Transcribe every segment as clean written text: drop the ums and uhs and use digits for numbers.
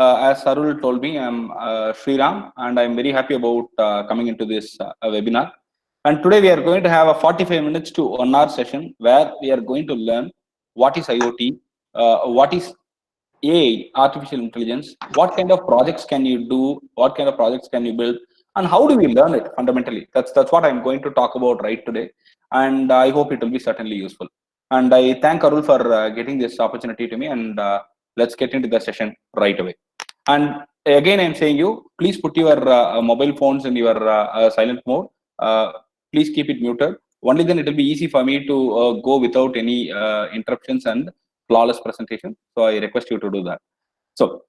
As Sarul told me, I'm Sriram, and I'm very happy about coming into this webinar. And today we are going to have a 45 minutes to 1 hour session where we are going to learn what is IoT, what is AI, artificial intelligence, what kind of projects can you do, what kind of projects can you build, and how do we learn it fundamentally. That's what I'm going to talk about right today, and I hope it will be certainly useful. And I thank Arul for getting this opportunity to me, and let's get into the session right away. And again, I'm saying you, please put your mobile phones in your silent mode. Uh, please keep it muted. Only then it will be easy for me to go without any interruptions and flawless presentation. So I request you to do that. So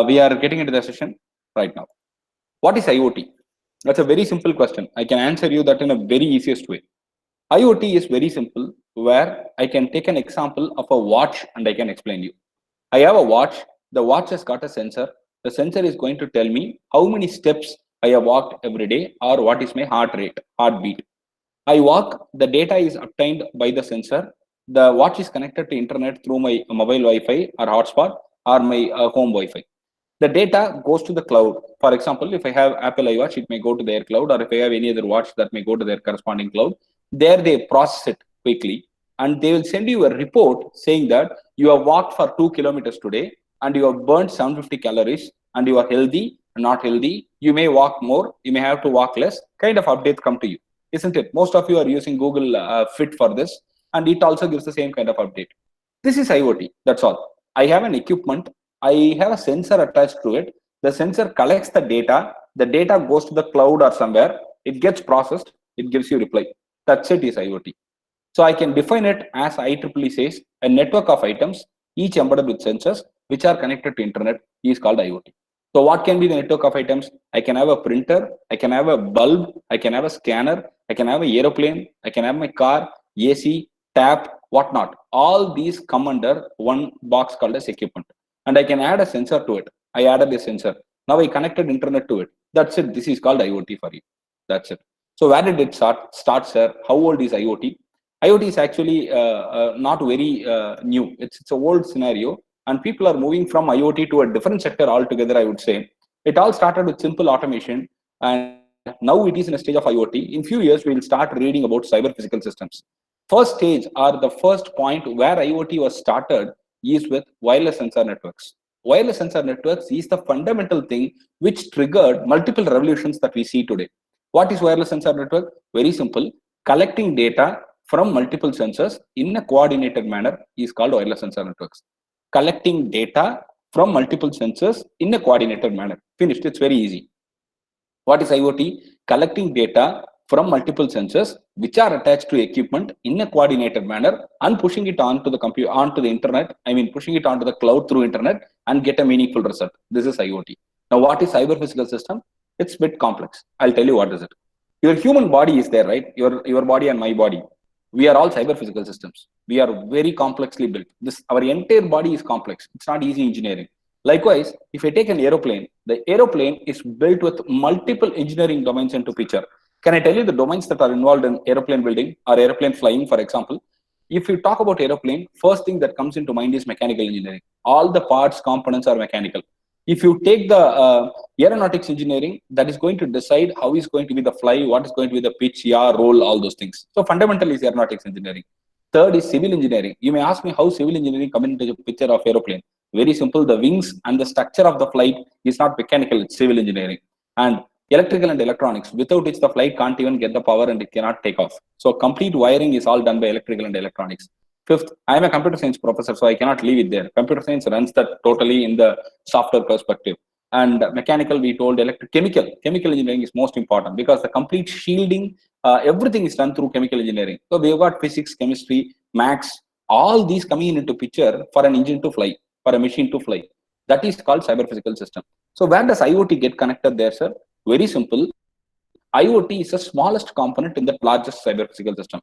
we are getting into the session right now. What is IoT? That's a very simple question. I can answer you that in a very easiest way. IoT is very simple, where I can take an example of a watch and I can explain you. I have a watch. The watch has got a sensor. The sensor is going to tell me how many steps I have walked every day or what is my heart rate, heartbeat. I walk, the data is obtained by the sensor. The watch is connected to internet through my mobile Wi-Fi or hotspot or my home Wi-Fi. The data goes to the cloud. For example, if I have Apple iWatch, it may go to their cloud, or if I have any other watch, that may go to their corresponding cloud. There they process it quickly, and they will send you a report saying that you have walked for 2 kilometers today, and you have burned 750 calories, and you are healthy, not healthy. You may walk more, you may have to walk less. Kind of updates come to you, isn't it? Most of you are using Google Fit for this, and it also gives the same kind of update. This is IoT. That's all. I have an equipment. I have a sensor attached to it. The sensor collects the data. The data goes to the cloud or somewhere. It gets processed. It gives you reply. That's it, is IoT. So I can define it as IEEE says, a network of items, each embedded with sensors, which are connected to internet, is called IoT. So what can be the network of items? I can have a printer. I can have a bulb. I can have a scanner. I can have an aeroplane. I can have my car, AC, tap, whatnot. All these come under one box called as equipment. And I can add a sensor to it. I added a sensor. Now I connected internet to it. That's it. This is called IoT for you. That's it. So where did it start, sir? How old is IoT? IoT is actually not very new. It's an old scenario, and people are moving from IoT to a different sector altogether, I would say. It all started with simple automation, and now it is in a stage of IoT. In few years, we will start reading about cyber physical systems. First stage, or the first point where IoT was started, is with wireless sensor networks. Wireless sensor networks is the fundamental thing which triggered multiple revolutions that we see today. What is wireless sensor network? Very simple. Collecting data from multiple sensors in a coordinated manner is called wireless sensor networks. Collecting data from multiple sensors in a coordinated manner. Finished. It's very easy. What is IoT? Collecting data from multiple sensors which are attached to equipment in a coordinated manner and pushing it onto the computer, onto the internet. I mean, pushing it onto the cloud through internet and get a meaningful result. This is IoT. Now, what is cyber physical system? It's a bit complex. I'll tell you what is it. Your human body is there, right? Your body and my body. We are all cyber physical systems. We are very complexly built. Our entire body is complex. It's not easy engineering. Likewise, if I take an aeroplane, the aeroplane is built with multiple engineering domains into picture. Can I tell you the domains that are involved in aeroplane building or aeroplane flying, for example? If you talk about aeroplane, first thing that comes into mind is mechanical engineering. All the parts, components are mechanical. If you take the aeronautics engineering, that is going to decide how is going to be the fly, what is going to be the pitch, yaw, roll, all those things. So fundamentally is aeronautics engineering. Third is civil engineering. You may ask me how civil engineering come into the picture of aeroplane. Very simple. The wings and the structure of the flight is not mechanical, it's civil engineering. And electrical and electronics, without which the flight can't even get the power and it cannot take off. So complete wiring is all done by electrical and electronics. Fifth, I am a computer science professor, so I cannot leave it there. Computer science runs that totally in the software perspective. And mechanical, we told chemical engineering is most important because the complete shielding, everything is done through chemical engineering. So we've got physics, chemistry, maths, all these coming into picture for an engine to fly, for a machine to fly. That is called cyber physical system. So where does IoT get connected there, sir? Very simple. IoT is the smallest component in the largest cyber physical system.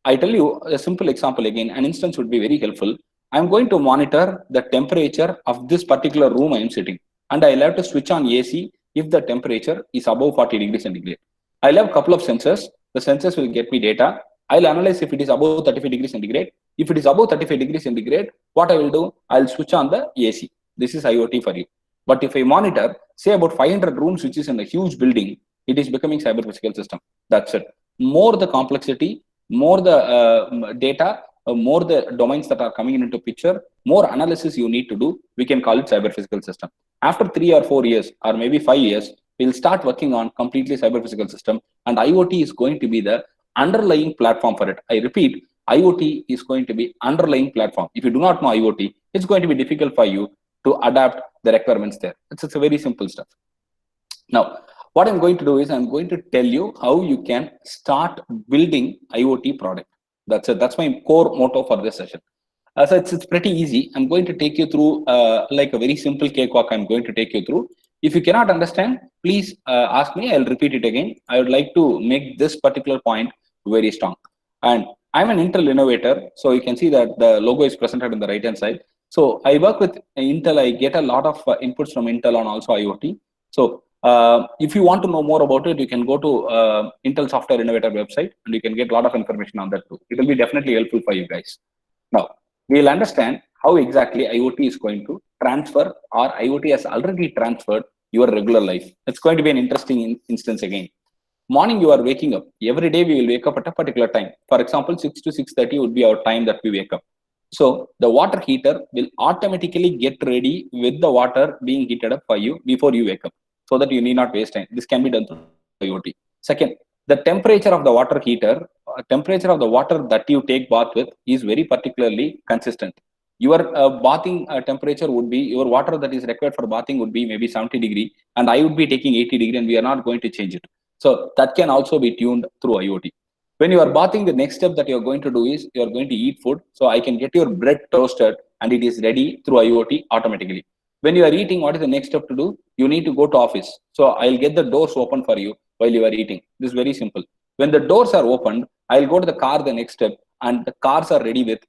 I tell you a simple example again, an instance would be very helpful. I'm going to monitor the temperature of this particular room I am sitting. And I'll have to switch on AC if the temperature is above 40 degrees centigrade. I'll have a couple of sensors. The sensors will get me data. I'll analyze if it is above 35 degrees centigrade. If it is above 35 degrees centigrade, what I will do? I'll switch on the AC. This is IoT for you. But if I monitor, say about 500 rooms, which is in a huge building, it is becoming cyber physical system. That's it. More the complexity, more the data, more the domains that are coming into picture, more analysis you need to do, we can call it cyber physical system. After 3 or 4 years, or maybe 5 years, we'll start working on completely cyber physical system, and IoT is going to be the underlying platform for it. I repeat, IoT is going to be underlying platform. If you do not know IoT, it's going to be difficult for you to adapt the requirements there. It's a very simple stuff. Now, what I'm going to do is I'm going to tell you how you can start building IoT product. That's it. That's my core motto for this session. So it's pretty easy. I'm going to take you through like a very simple cakewalk. I'm going to take you through. If you cannot understand, please ask me. I'll repeat it again. I would like to make this particular point very strong. And I'm an Intel innovator. So you can see that the logo is presented on the right hand side. So I work with Intel. I get a lot of inputs from Intel on also IoT. So if you want to know more about it, you can go to Intel Software Innovator website, and you can get a lot of information on that too. It will be definitely helpful for you guys. Now, we'll understand how exactly IoT is going to transfer, or IoT has already transferred your regular life. It's going to be an interesting instance again. Morning, you are waking up. Every day, we will wake up at a particular time. For example, 6 to 6:30 would be our time that we wake up. So the water heater will automatically get ready with the water being heated up for you before you wake up, so that you need not waste time. This can be done through IoT. Second, the temperature of the water heater, temperature of the water that you take bath with is very particularly consistent. Your bathing temperature would be, your water that is required for bathing would be maybe 70 degree, and I would be taking 80 degree, and we are not going to change it. So that can also be tuned through IoT. When you are bathing, the next step that you're going to do is you're going to eat food. So I can get your bread toasted, and it is ready through IoT automatically. When you are eating, what is the next step to do? You need to go to office. So I'll get the doors open for you while you are eating. This is very simple. When the doors are opened, I'll go to the car the next step, and the cars are ready with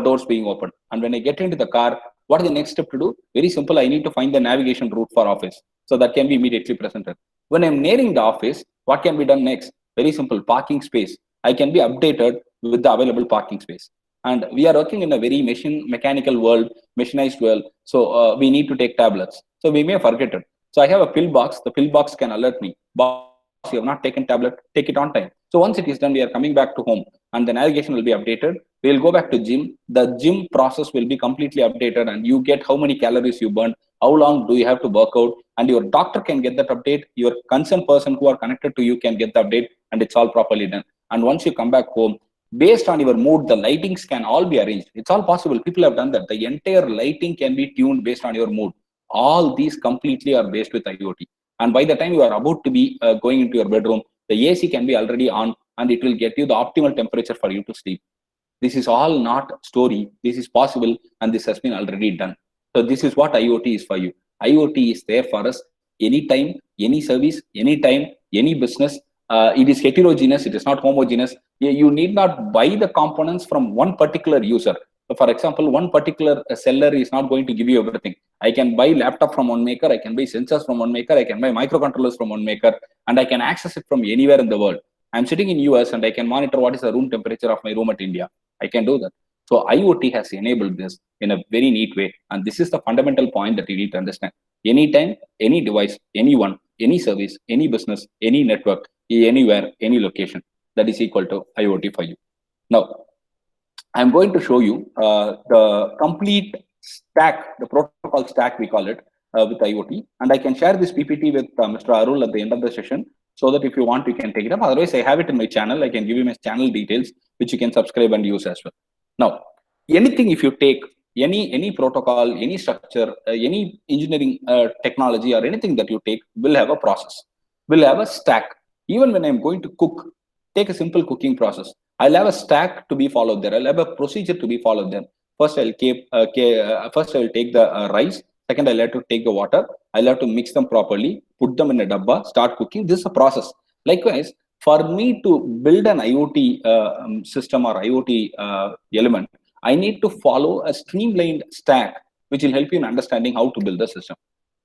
doors being opened. And when I get into the car, what is the next step to do? Very simple. I need to find the navigation route for office. So that can be immediately presented. When I'm nearing the office, what can be done next? Very simple. Parking space. I can be updated with the available parking space. And we are working in a very mechanical world, machinized world. So we need to take tablets. So we may forget it. So I have a pill box. The pill box can alert me. Boss, you have not taken tablet, take it on time. So once it is done, we are coming back to home, and the navigation will be updated. We will go back to gym. The gym process will be completely updated, and you get how many calories you burned, how long do you have to work out, and your doctor can get that update. Your concerned person who are connected to you can get the update, and it's all properly done. And once you come back home, based on your mood, the lightings can all be arranged. It's all possible. People have done that. The entire lighting can be tuned based on your mood. All these completely are based with IoT. And by the time you are about to be going into your bedroom, the AC can be already on, and it will get you the optimal temperature for you to sleep. This is all not story. This is possible, and this has been already done. So this is what IoT is for you. IoT is there for us anytime, any service, anytime, any business. It is heterogeneous. It is not homogeneous. You need not buy the components from one particular user. So for example, one particular seller is not going to give you everything. I can buy laptop from one maker. I can buy sensors from one maker. I can buy microcontrollers from one maker, and I can access it from anywhere in the world. I'm sitting in US, and I can monitor what is the room temperature of my room at India. I can do that. So IoT has enabled this in a very neat way. And this is the fundamental point that you need to understand. Anytime, any device, anyone, any service, any business, any network, anywhere, any location, that is equal to IoT for you. Now, I'm going to show you the complete stack, the protocol stack, we call it, with IoT. And I can share this PPT with Mr. Arul at the end of the session, so that if you want, you can take it up. Otherwise, I have it in my channel. I can give you my channel details, which you can subscribe and use as well. Now, anything, if you take any protocol, any structure, any engineering technology, or anything that you take, will have a process, will have a stack. Even when I'm going to cook, take a simple cooking process. I'll have a stack to be followed there. I'll have a procedure to be followed there. First, I will take the rice. Second, I'll have to take the water. I'll have to mix them properly, put them in a dabba, start cooking. This is a process. Likewise, for me to build an IoT system or IoT element, I need to follow a streamlined stack, which will help you in understanding how to build the system.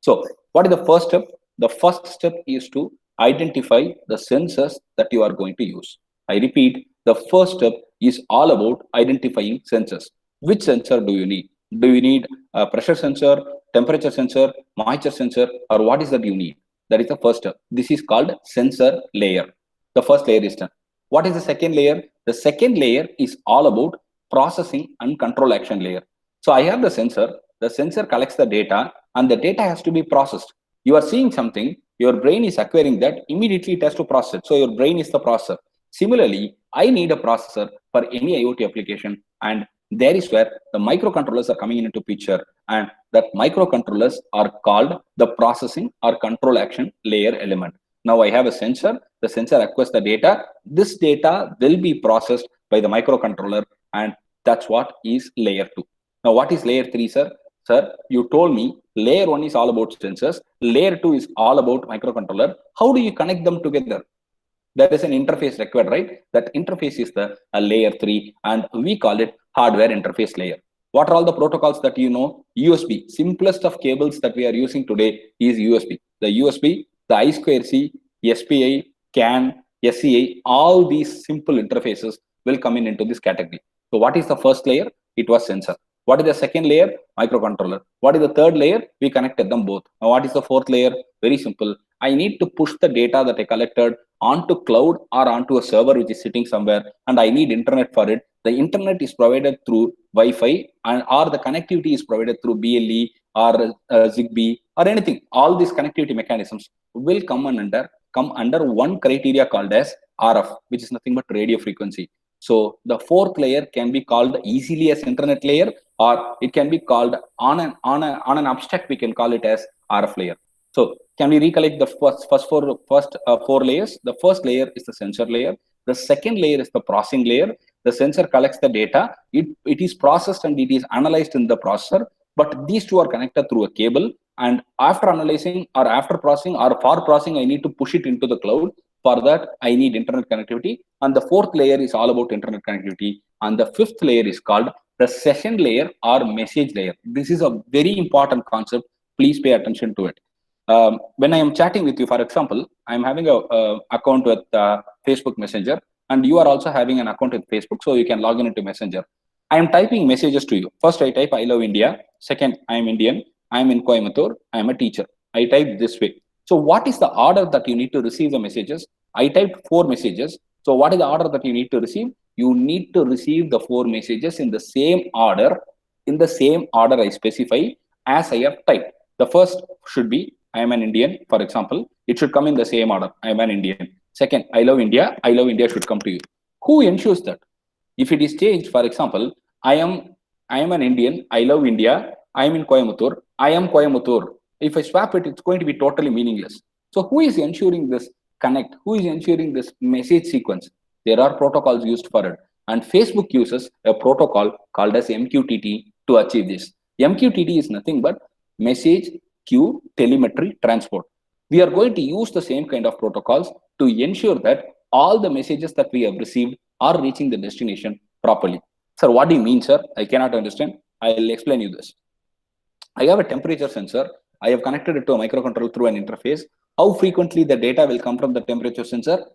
So what is the first step? The first step is to identify the sensors that you are going to use. I repeat, the first step is all about identifying sensors. Which sensor do you need? Do you need a pressure sensor, temperature sensor, moisture sensor, or what is that you need? That is the first step. This is called sensor layer. The first layer is done. What is the second layer? The second layer is all about processing and control action layer. So I have the sensor collects the data, and the data has to be processed. You are seeing something, your brain is acquiring that, immediately it has to process it. So your brain is the processor. Similarly, I need a processor for any IoT application, and there is where the microcontrollers are coming into picture, and that microcontrollers are called the processing or control action layer element. Now I have a sensor, the sensor acquires the data, this data will be processed by the microcontroller, and that's what is layer 2. Now what is layer 3, sir? Sir, you told me layer 1 is all about sensors, layer 2 is all about microcontroller. How do you connect them together? There is an interface required, right? That interface is the layer 3, and we call it hardware interface layer. What are all the protocols that you know? USB, simplest of cables that we are using today is USB. The USB, the I2C, SPI, CAN, SCI, all these simple interfaces will come into this category. So what is the first layer? It was sensor. What is the second layer? Microcontroller. What is the third layer? We connected them both. Now what is the fourth layer? Very simple. I need to push the data that I collected onto cloud or onto a server which is sitting somewhere, and I need internet for it. The internet is provided through Wi-Fi, and or the connectivity is provided through BLE or Zigbee or anything. All these connectivity mechanisms will come under one criteria called as RF, which is nothing but radio frequency. So the fourth layer can be called easily as internet layer, or it can be called on an abstract, we can call it as RF layer. So can we recollect the first four layers? The first layer is the sensor layer. The second layer is the processing layer. The sensor collects the data. It is processed and it is analyzed in the processor. But these two are connected through a cable. And after analyzing or after processing or for processing, I need to push it into the cloud. For that, I need internet connectivity. And the fourth layer is all about internet connectivity. And the fifth layer is called the session layer or message layer. This is a very important concept. Please pay attention to it. When I am chatting with you, for example, I'm having a account with Facebook Messenger, and you are also having an account with Facebook, so you can log in into Messenger. I am typing messages to you. First, I type, I love India. Second, I am Indian. I am in Coimbatore. I am a teacher. I type this way. So what is the order that you need to receive the messages? I typed 4 messages. So what is the order that you need to receive? You need to receive the 4 messages in the same order I specify as I have typed. The first should be, I am an Indian, for example. It should come in the same order. I am an Indian. Second, I love India. I love India should come to you. Who ensures that? If it is changed, for example, I am an Indian. I love India. I am in Coimbatore. I am Coimbatore. If I swap it, it's going to be totally meaningless. So who is ensuring this connect? Who is ensuring this message sequence? There are protocols used for it. And Facebook uses a protocol called as MQTT to achieve this. MQTT is nothing but message queue telemetry transport. We are going to use the same kind of protocols to ensure that all the messages that we have received are reaching the destination properly. Sir, what do you mean, sir? I cannot understand. I'll explain you this. I have a temperature sensor. I have connected it to a microcontroller through an interface. How frequently the data will come from the temperature sensor?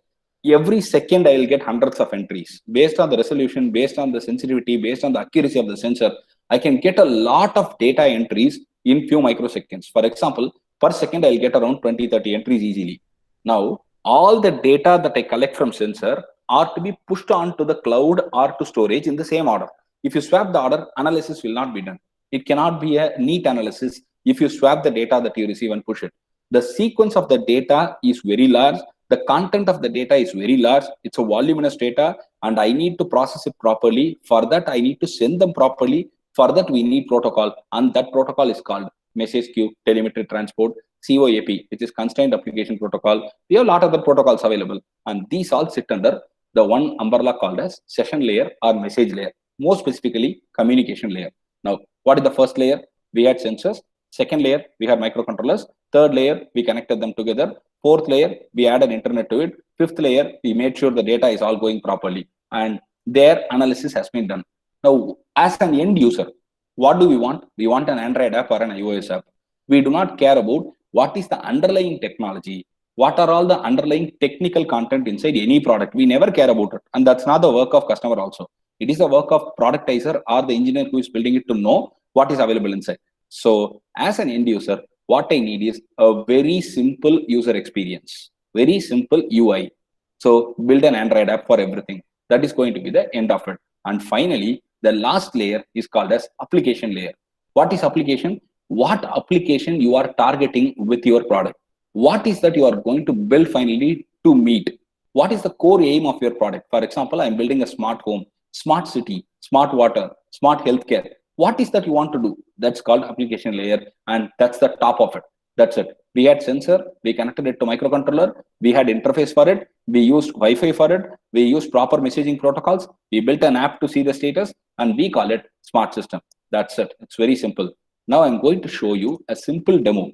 Every second I will get hundreds of entries. Based on the resolution, based on the sensitivity, based on the accuracy of the sensor, I can get a lot of data entries in few microseconds. For example, per second I'll get around 20-30 entries easily. Now, all the data that I collect from sensor are to be pushed on to the cloud or to storage in the same order. If you swap the order, analysis will not be done. It cannot be a neat analysis if you swap the data that you receive and push it. The sequence of the data is very large. The content of the data is very large. It's a voluminous data, and I need to process it properly. For that, I need to send them properly. For that, we need protocol, and that protocol is called message queue telemetry transport, COAP, which is Constrained Application Protocol. We have a lot of other protocols available, and these all sit under the one umbrella called as session layer or message layer, more specifically communication layer. Now, what is the first layer? We had sensors. Second layer, we have microcontrollers. Third layer, we connected them together. Fourth layer, we added internet to it. Fifth layer, we made sure the data is all going properly, and their analysis has been done. Now, as an end user, what do we want? We want an Android app or an iOS app. We do not care about what is the underlying technology, what are all the underlying technical content inside any product. We never care about it. And that's not the work of customer also. It is the work of productizer or the engineer who is building it to know what is available inside. So as an end user, what I need is a very simple user experience, very simple UI. So build an Android app for everything. That is going to be the end of it. And finally, the last layer is called as application layer. What is application? What application you are targeting with your product? What is that you are going to build finally to meet? What is the core aim of your product? For example, I'm building a smart home, smart city, smart water, smart healthcare. What is that you want to do? That's called application layer, and that's the top of it. That's it. We had sensor, we connected it to microcontroller, we had interface for it, we used Wi-Fi for it, we used proper messaging protocols, we built an app to see the status, and we call it smart system. That's it. It's very simple. Now I'm going to show you a simple demo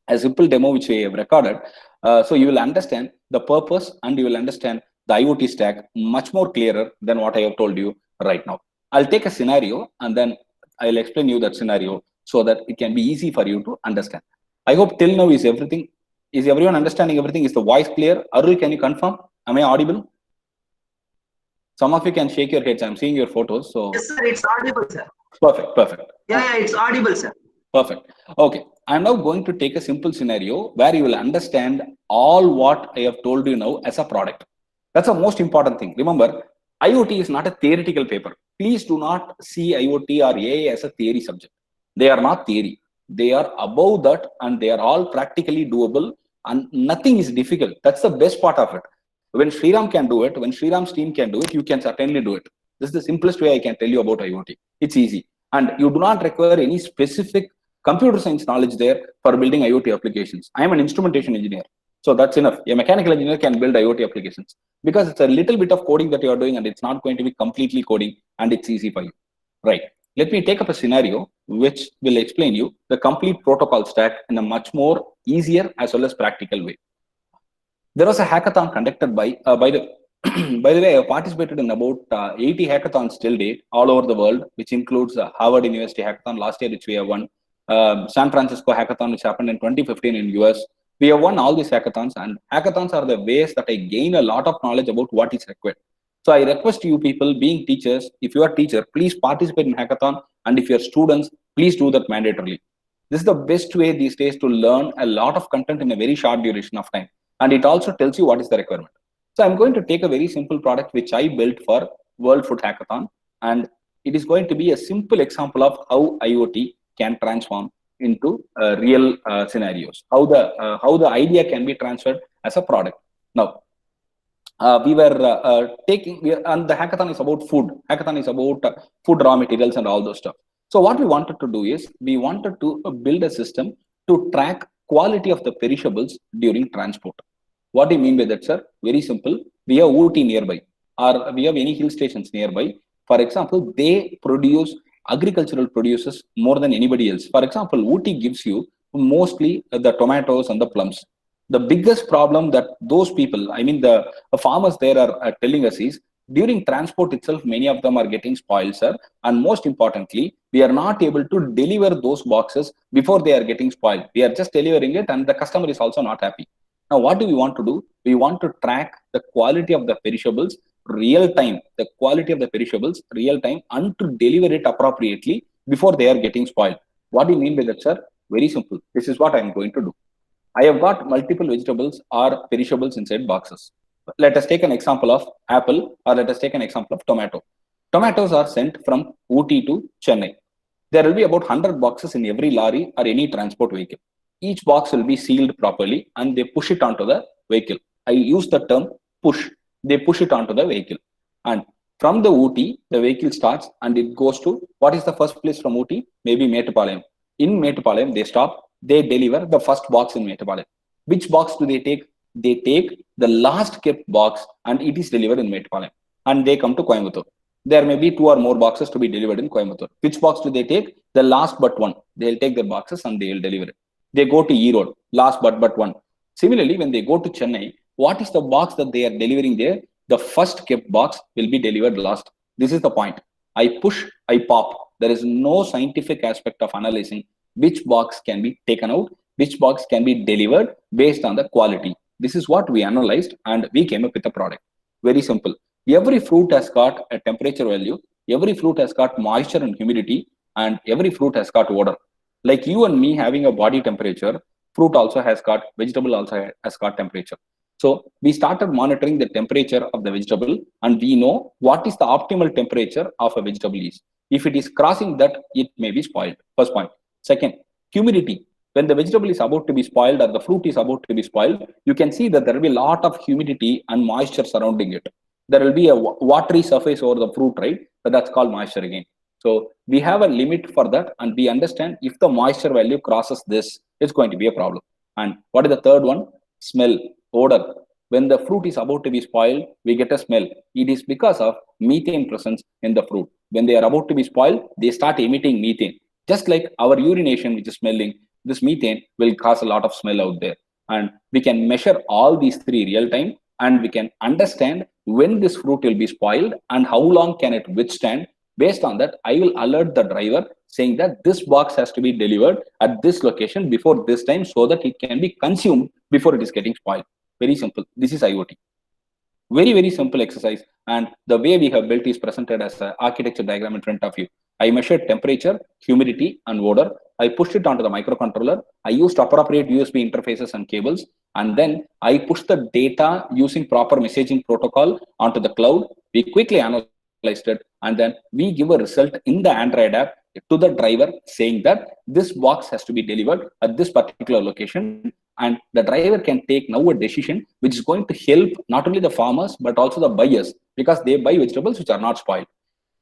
which I have recorded. So you will understand the purpose and you will understand the IoT stack much more clearer than what I have told you right now. I'll take a scenario and then I'll explain you that scenario so that it can be easy for you to understand. I hope till now is everything. Is everyone understanding everything? Is the voice clear? Arul, can you confirm? Am I audible? Some of you can shake your heads. I'm seeing your photos. So yes, sir, it's audible, sir. Perfect. Yeah, it's audible, sir. Perfect. Okay. I'm now going to take a simple scenario where you will understand all what I have told you now as a product. That's the most important thing. Remember, IoT is not a theoretical paper. Please do not see IoT or AI as a theory subject. They are not theory. They are above that and they are all practically doable and nothing is difficult. That's the best part of it. When Sriram can do it, when Sriram's team can do it, you can certainly do it. This is the simplest way I can tell you about IoT. It's easy. And you do not require any specific computer science knowledge there for building IoT applications. I am an instrumentation engineer. So that's enough. A mechanical engineer can build IoT applications because it's a little bit of coding that you are doing and it's not going to be completely coding and it's easy for you. Right. Let me take up a scenario which will explain you the complete protocol stack in a much more easier as well as practical way. There was a hackathon conducted by the by the way, I participated in about 80 hackathons till date all over the world, which includes Harvard University hackathon last year, which we have won, San Francisco hackathon, which happened in 2015 in US. We have won all these hackathons, and hackathons are the ways that I gain a lot of knowledge about what is required. So I request you people, being teachers, if you are teacher, please participate in hackathon, and if you are students, please do that mandatorily. This is the best way these days to learn a lot of content in a very short duration of time, and it also tells you what is the requirement. So I'm going to take a very simple product which I built for World Food Hackathon, and it is going to be a simple example of how IoT can transform into real scenarios, how the idea can be transferred as a product. Now, we were and the hackathon is about food. Hackathon is about food raw materials and all those stuff. So what we wanted to do is we wanted to build a system to track quality of the perishables during transport. What do you mean by that, sir? Very simple. We have Ooty nearby, or we have any hill stations nearby. For example, they produce agricultural produces more than anybody else. For example, Ooty gives you mostly the tomatoes and the plums. The biggest problem that those people, I mean the farmers there are telling us is during transport itself, many of them are getting spoiled, sir. And most importantly, we are not able to deliver those boxes before they are getting spoiled. We are just delivering it and the customer is also not happy. Now, what do we want to do? We want to track the quality of the perishables real time, the quality of the perishables real time, and to deliver it appropriately before they are getting spoiled. What do you mean by that, sir? Very simple. This is what I'm going to do. I have got multiple vegetables or perishables inside boxes. Let us take an example of apple, or let us take an example of tomato. Tomatoes are sent from Ooty to Chennai. There will be about 100 boxes in every lorry or any transport vehicle. Each box will be sealed properly and they push it onto the vehicle. I use the term push. They push it onto the vehicle. And from the Ooty, the vehicle starts and it goes to, what is the first place from Ooty? Maybe Mettupalayam. In Mettupalayam, they stop. They deliver the first box in Mettupalayam. Which box do they take? They take the last kept box and it is delivered in Mettupalayam. And they come to Coimbatore. There may be 2 or more boxes to be delivered in Coimbatore. Which box do they take? The last but one. They'll take their boxes and they'll deliver it. They go to Erode, last but one. Similarly, when they go to Chennai, what is the box that they are delivering there? The first kept box will be delivered last. This is the point. I push, I pop. There is no scientific aspect of analyzing which box can be taken out, which box can be delivered based on the quality. This is what we analyzed and we came up with a product. Very simple. Every fruit has got a temperature value. Every fruit has got moisture and humidity, and every fruit has got odor. Like you and me having a body temperature, fruit also has got, vegetable also has got temperature. So we started monitoring the temperature of the vegetable, and we know what is the optimal temperature of a vegetable is. If it is crossing that, it may be spoiled. First point. Second, humidity. When the vegetable is about to be spoiled or the fruit is about to be spoiled, you can see that there will be a lot of humidity and moisture surrounding it. There will be a watery surface over the fruit, right? But that's called moisture again. So we have a limit for that, and we understand if the moisture value crosses this, it's going to be a problem. And what is the third one? Smell, odor. When the fruit is about to be spoiled, we get a smell. It is because of methane presence in the fruit. When they are about to be spoiled, they start emitting methane. Just like our urination, which is smelling, this methane will cause a lot of smell out there. And we can measure all these three real time, and we can understand when this fruit will be spoiled and how long can it withstand. Based on that, I will alert the driver saying that this box has to be delivered at this location before this time so that it can be consumed before it is getting spoiled. Very simple. This is IoT. Very, very simple exercise. And the way we have built is presented as an architecture diagram in front of you. I measured temperature, humidity, and odor. I pushed it onto the microcontroller. I used appropriate USB interfaces and cables. And then I pushed the data using proper messaging protocol onto the cloud. We quickly analyzed it, and then we give a result in the Android app to the driver saying that this box has to be delivered at this particular location, and the driver can take now a decision which is going to help not only the farmers but also the buyers, because they buy vegetables which are not spoiled.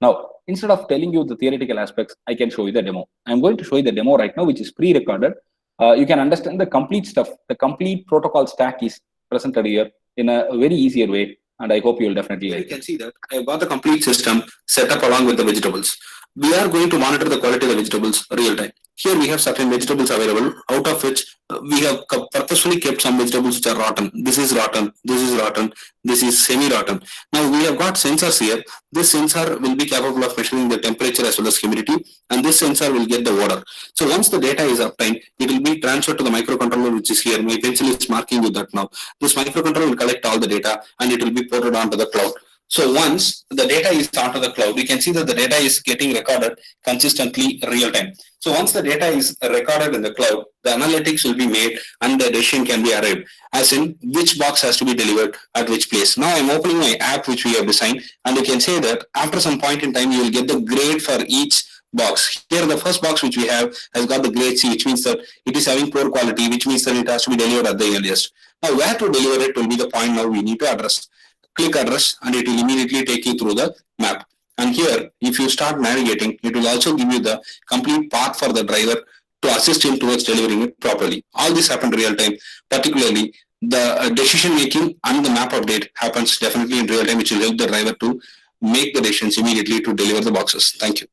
Now, instead of telling you the theoretical aspects, I can show you the demo. I'm going to show you the demo right now, which is pre-recorded. You can understand the complete stuff. The complete protocol stack is presented here in a very easier way, and I hope you will definitely like it. You can see that I've got the complete system set up along with the vegetables. We are going to monitor the quality of the vegetables real time. Here we have certain vegetables available, out of which we have purposefully kept some vegetables which are rotten. This is rotten, this is rotten, this is semi-rotten. Now we have got sensors here. This sensor will be capable of measuring the temperature as well as humidity, and this sensor will get the odor. So once the data is obtained, it will be transferred to the microcontroller which is here. My pencil is marking with that now. This microcontroller will collect all the data and it will be ported onto the cloud. So once the data is onto the cloud, we can see that the data is getting recorded consistently real time. So once the data is recorded in the cloud, the analytics will be made and the decision can be arrived, as in which box has to be delivered at which place. Now I'm opening my app which we have designed, and you can say that after some point in time, you will get the grade for each box. Here the first box which we have has got the grade C, which means that it is having poor quality, which means that it has to be delivered at the earliest. Now where to deliver it will be the point now we need to address. Click address and it will immediately take you through the map. And here, if you start navigating, it will also give you the complete path for the driver to assist him towards delivering it properly. All this happened real time, particularly the decision making and the map update happens definitely in real time, which will help the driver to make the decisions immediately to deliver the boxes. Thank you.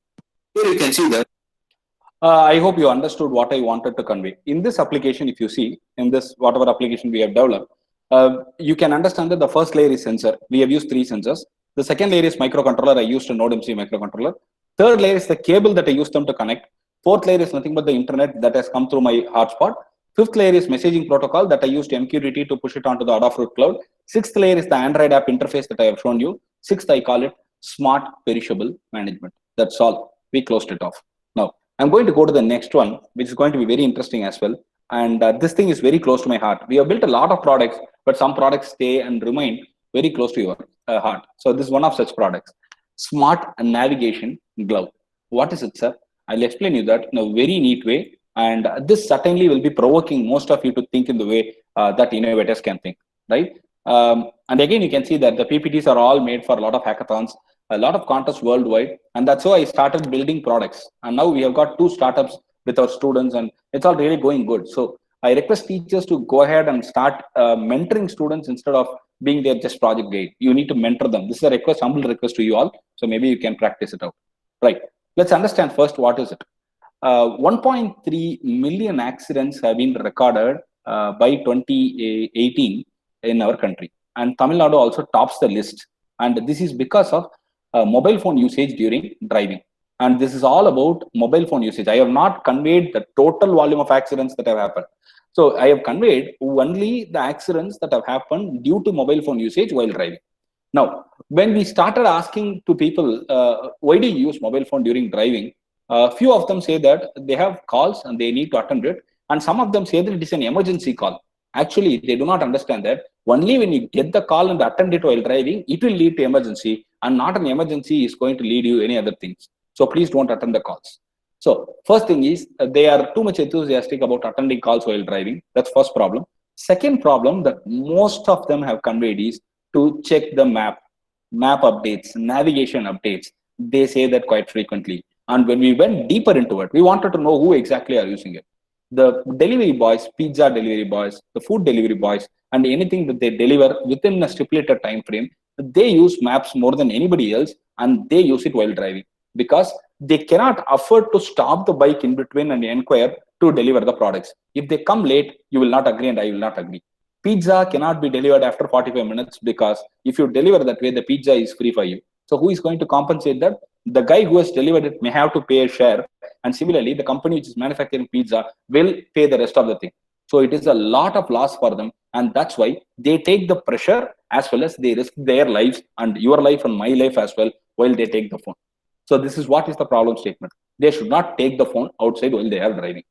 Here you can see that. I hope you understood what I wanted to convey. In this application, if you see, in this whatever application we have developed, you can understand that the first layer is sensor. We have used 3 sensors. The second layer is microcontroller. I used a Node MCU microcontroller. Third layer is the cable that I used them to connect. Fourth layer is nothing but the internet that has come through my hotspot. Fifth layer is messaging protocol that I used Mqtt to push it onto the Adafruit cloud. Sixth layer is the Android app interface that I have shown you. Sixth, I call it smart perishable management. That's all. We closed it off. Now, I'm going to go to the next one, which is going to be very interesting as well. And this thing is very close to my heart. We have built a lot of products, but some products stay and remain very close to your heart. So this is one of such products. Smart navigation glove. What is it, sir? I'll explain you that in a very neat way. And this certainly will be provoking most of you to think in the way that innovators can think, right? And again, you can see that the PPTs are all made for a lot of hackathons, a lot of contests worldwide. And that's why I started building products. And now we have got 2 startups with our students, and it's all really going good. So I request teachers to go ahead and start mentoring students instead of being their just project guide. You need to mentor them. This is a request, humble request to you all. So maybe you can practice it out. Right. Let's understand first what is it. 1.3 million accidents have been recorded by 2018 in our country. And Tamil Nadu also tops the list. And this is because of mobile phone usage during driving. And this is all about mobile phone usage. I have not conveyed the total volume of accidents that have happened. So I have conveyed only the accidents that have happened due to mobile phone usage while driving. Now, when we started asking to people, why do you use mobile phone during driving? Few of them say that they have calls and they need to attend it, and some of them say that it is an emergency call. Actually, they do not understand that only when you get the call and attend it while driving, it will lead to emergency, and not an emergency is going to lead you any other things. So please don't attend the calls. So first thing is they are too much enthusiastic about attending calls while driving. That's first problem. Second problem that most of them have conveyed is to check the map updates, navigation updates. They say that quite frequently. And when we went deeper into it, we wanted to know who exactly are using it. The delivery boys, pizza delivery boys, the food delivery boys, and anything that they deliver within a stipulated time frame, they use maps more than anybody else, and they use it while driving because they cannot afford to stop the bike in between and inquire to deliver the products. If they come late, you will not agree and I will not agree. Pizza cannot be delivered after 45 minutes because if you deliver that way, the pizza is free for you. So who is going to compensate that? The guy who has delivered it may have to pay a share. And similarly, the company which is manufacturing pizza will pay the rest of the thing. So it is a lot of loss for them. And that's why they take the pressure as well as they risk their lives and your life and my life as well while they take the phone. So this is what is the problem statement. They should not take the phone outside while they are driving.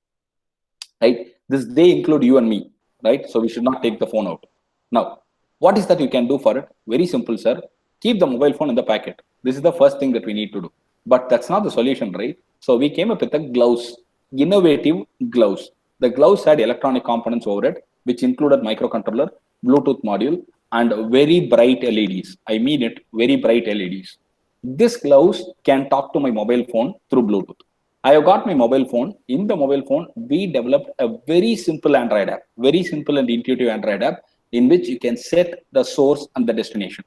Right? This they include you and me, right? So we should not take the phone out. Now, what is that you can do for it? Very simple, sir. Keep the mobile phone in the pocket. This is the first thing that we need to do. But that's not the solution, right? So we came up with a gloves, innovative gloves. The gloves had electronic components over it, which included microcontroller, Bluetooth module, and very bright LEDs. I mean it, very bright LEDs. This gloves can talk to my mobile phone through Bluetooth. I have got my mobile phone. In the mobile phone, we developed a very simple Android app, very simple and intuitive Android app in which you can set the source and the destination.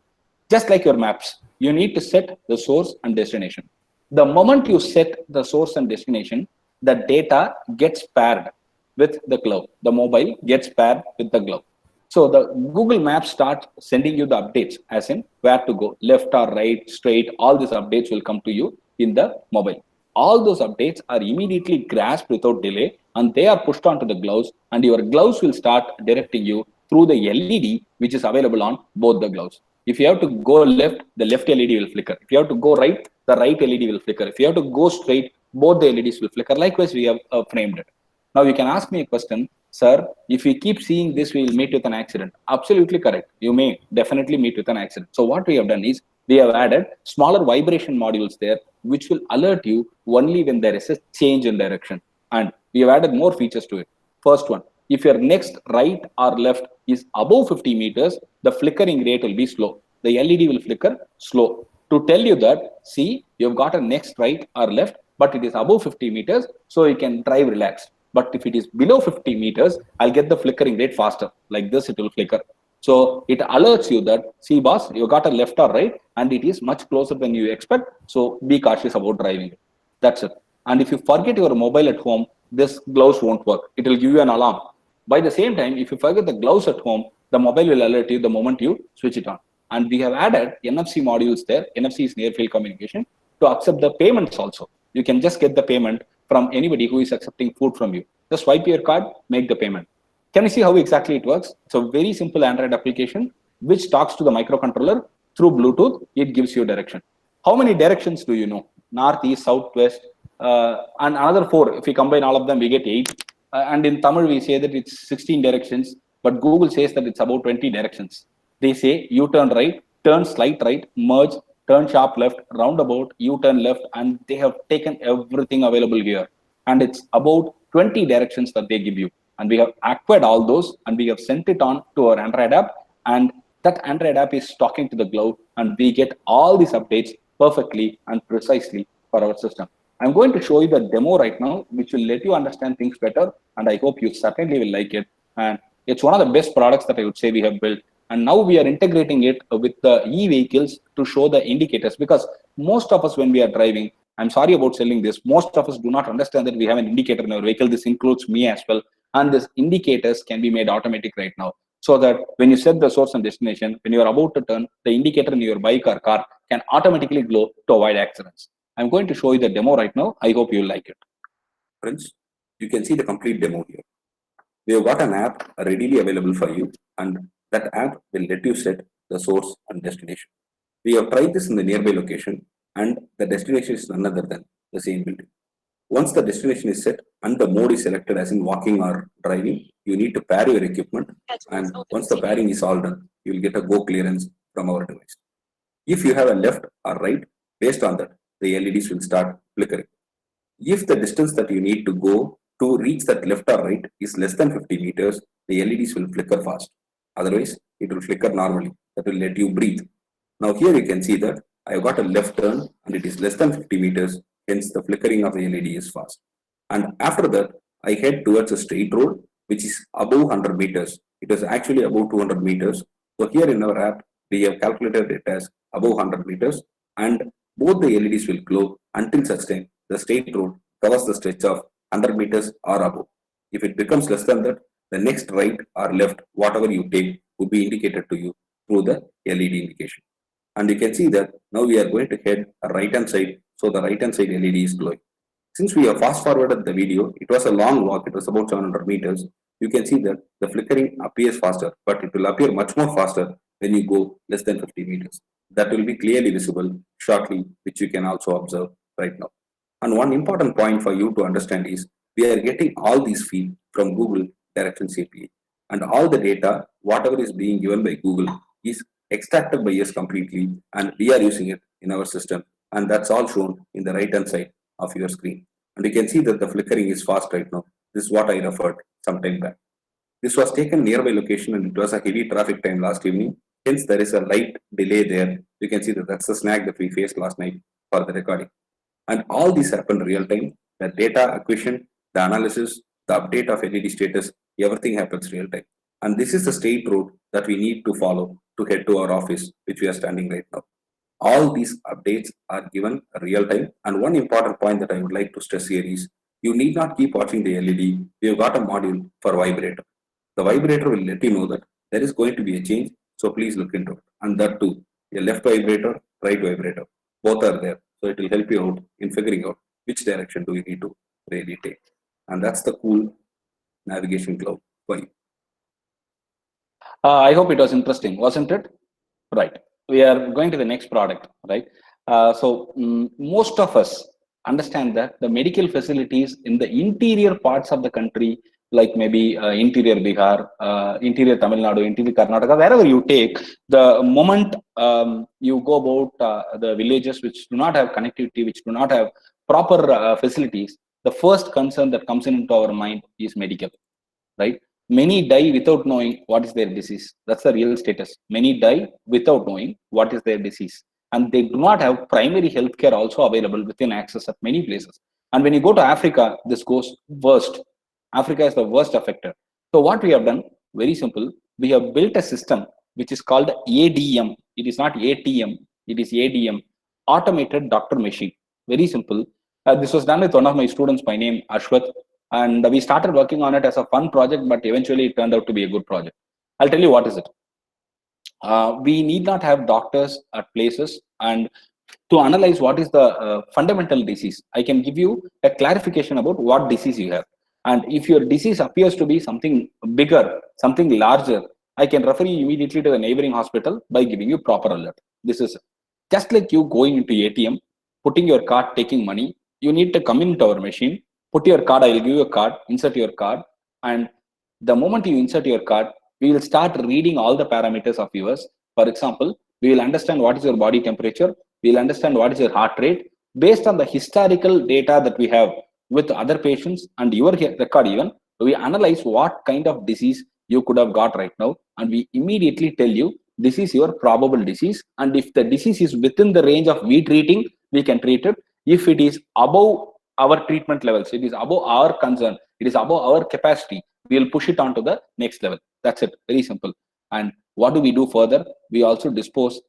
Just like your maps, you need to set the source and destination. The moment you set the source and destination, the data gets paired with the glove. The mobile gets paired with the glove. So the Google Maps starts sending you the updates, as in where to go, left or right, straight. All these updates will come to you in the mobile. All those updates are immediately grasped without delay, and they are pushed onto the gloves, and your gloves will start directing you through the LED, which is available on both the gloves. If you have to go left, the left LED will flicker. If you have to go right, the right LED will flicker. If you have to go straight, both the LEDs will flicker. Likewise, we have framed it. Now you can ask me a question, sir, if we keep seeing this, we will meet with an accident. Absolutely correct. You may definitely meet with an accident. So what we have done is we have added smaller vibration modules there, which will alert you only when there is a change in direction. And we have added more features to it. First one, if your next right or left is above 50 meters, the flickering rate will be slow. The LED will flicker slow to tell you that, see, you've got a next right or left, but it is above 50 meters, so you can drive relaxed. But if it is below 50 meters, I'll get the flickering rate faster. Like this, it will flicker. So it alerts you that, see, boss, you got a left or right, and it is much closer than you expect. So be cautious about driving it. That's it. And if you forget your mobile at home, this gloves won't work. It will give you an alarm. By the same time, if you forget the gloves at home, the mobile will alert you the moment you switch it on. And we have added NFC modules there. NFC is near field communication to accept the payments also. You can just get the payment from anybody who is accepting food from you. Just swipe your card, make the payment. Can you see how exactly it works? It's a very simple Android application which talks to the microcontroller through Bluetooth. It gives you direction. How many directions do you know? North, east, south, west, and another 4. If we combine all of them, we get 8. And in Tamil, we say that it's 16 directions, but Google says that it's about 20 directions. They say U-turn right, turn slight right, merge, turn sharp left, roundabout, U-turn left, and they have taken everything available here. And it's about 20 directions that they give you. And we have acquired all those, and we have sent it on to our Android app. And that Android app is talking to the glove, and we get all these updates perfectly and precisely for our system. I'm going to show you the demo right now, which will let you understand things better. And I hope you certainly will like it. And it's one of the best products that I would say we have built. And now we are integrating it with the e-vehicles to show the indicators, because most of us, when we are driving, I'm sorry about selling this, most of us do not understand that we have an indicator in our vehicle. This includes me as well. And these indicators can be made automatic right now. So that when you set the source and destination, when you are about to turn, the indicator in your bike or car can automatically glow to avoid accidents. I'm going to show you the demo right now. I hope you like it. Friends, you can see the complete demo here. We have got an app readily available for you, and that app will let you set the source and destination. We have tried this in the nearby location, and the destination is none other than the same building. Once the destination is set and the mode is selected, as in walking or driving, you need to pair your equipment. And once the pairing is all done, you will get a go clearance from our device. If you have a left or right, based on that, the LEDs will start flickering. If the distance that you need to go to reach that left or right is less than 50 meters, the LEDs will flicker fast. Otherwise, it will flicker normally. That will let you breathe. Now here you can see that I have got a left turn and it is less than 50 meters, hence the flickering of the LED is fast. And after that, I head towards a straight road which is above 100 meters. It is actually above 200 meters. So here in our app, we have calculated it as above 100 meters and both the LEDs will glow until such time the straight road covers the stretch of 100 meters or above. If it becomes less than that, the next right or left, whatever you take, will be indicated to you through the LED indication. And you can see that now we are going to head a right hand side, so the right hand side LED is glowing. Since we have fast forwarded the video, it was a long walk, it was about 700 meters. You can see that the flickering appears faster, but it will appear much more faster when you go less than 50 meters. That will be clearly visible shortly, which you can also observe right now. And one important point for you to understand is we are getting all these feed from Google Directions API. And all the data, whatever is being given by Google, is extracted by us completely, and we are using it in our system. And that's all shown in the right hand side of your screen. And you can see that the flickering is fast right now. This is what I referred some time back. This was taken nearby location and it was a heavy traffic time last evening. Hence, there is a light delay there. You can see that that's the snag that we faced last night for the recording. And all these happen real time. The data acquisition, the analysis, the update of LED status, everything happens real time. And this is the state road that we need to follow to head to our office, which we are standing right now. All these updates are given real time. And one important point that I would like to stress here is you need not keep watching the LED. We have got a module for vibrator. The vibrator will let you know that there is going to be a change. So please look into it. And that too, a left vibrator, right vibrator, both are there. So it will help you out in figuring out which direction do you need to really take. And that's the cool navigation cloud for you. I hope it was interesting, wasn't it? Right. We are going to the next product, right? Most of us understand that the medical facilities in the interior parts of the country, like maybe interior Bihar, interior Tamil Nadu, interior Karnataka, wherever you take, the moment you go about the villages which do not have connectivity, which do not have proper facilities, the first concern that comes into our mind is medical, right? Many die without knowing what is their disease. That's the real status. Many die without knowing what is their disease. And they do not have primary healthcare also available within access at many places. And when you go to Africa, this goes worst. Africa is the worst affected. So what we have done, very simple, we have built a system which is called ADM. It is not ATM, it is ADM, Automated Doctor Machine. Very simple. This was done with one of my students by name Ashwath, and we started working on it as a fun project, but eventually it turned out to be a good project. I'll tell you what is it. We need not have doctors at places and to analyze what is the fundamental disease. I can give you a clarification about what disease you have. And if your disease appears to be something bigger, something larger, I can refer you immediately to the neighboring hospital by giving you proper alert. This is just like you going into ATM, putting your card, taking money. You need to come into our machine, put your card, I will give you a card, insert your card, and the moment you insert your card, we will start reading all the parameters of yours. For example, we will understand what is your body temperature, we will understand what is your heart rate. Based on the historical data that we have with other patients and your record even, we analyze what kind of disease you could have got right now, and we immediately tell you this is your probable disease, and if the disease is within the range of we treating, we can treat it. If it is above our treatment levels, it is above our concern, it is above our capacity, we will push it on to the next level. That's it, very simple. And what do we do further? We also disperse,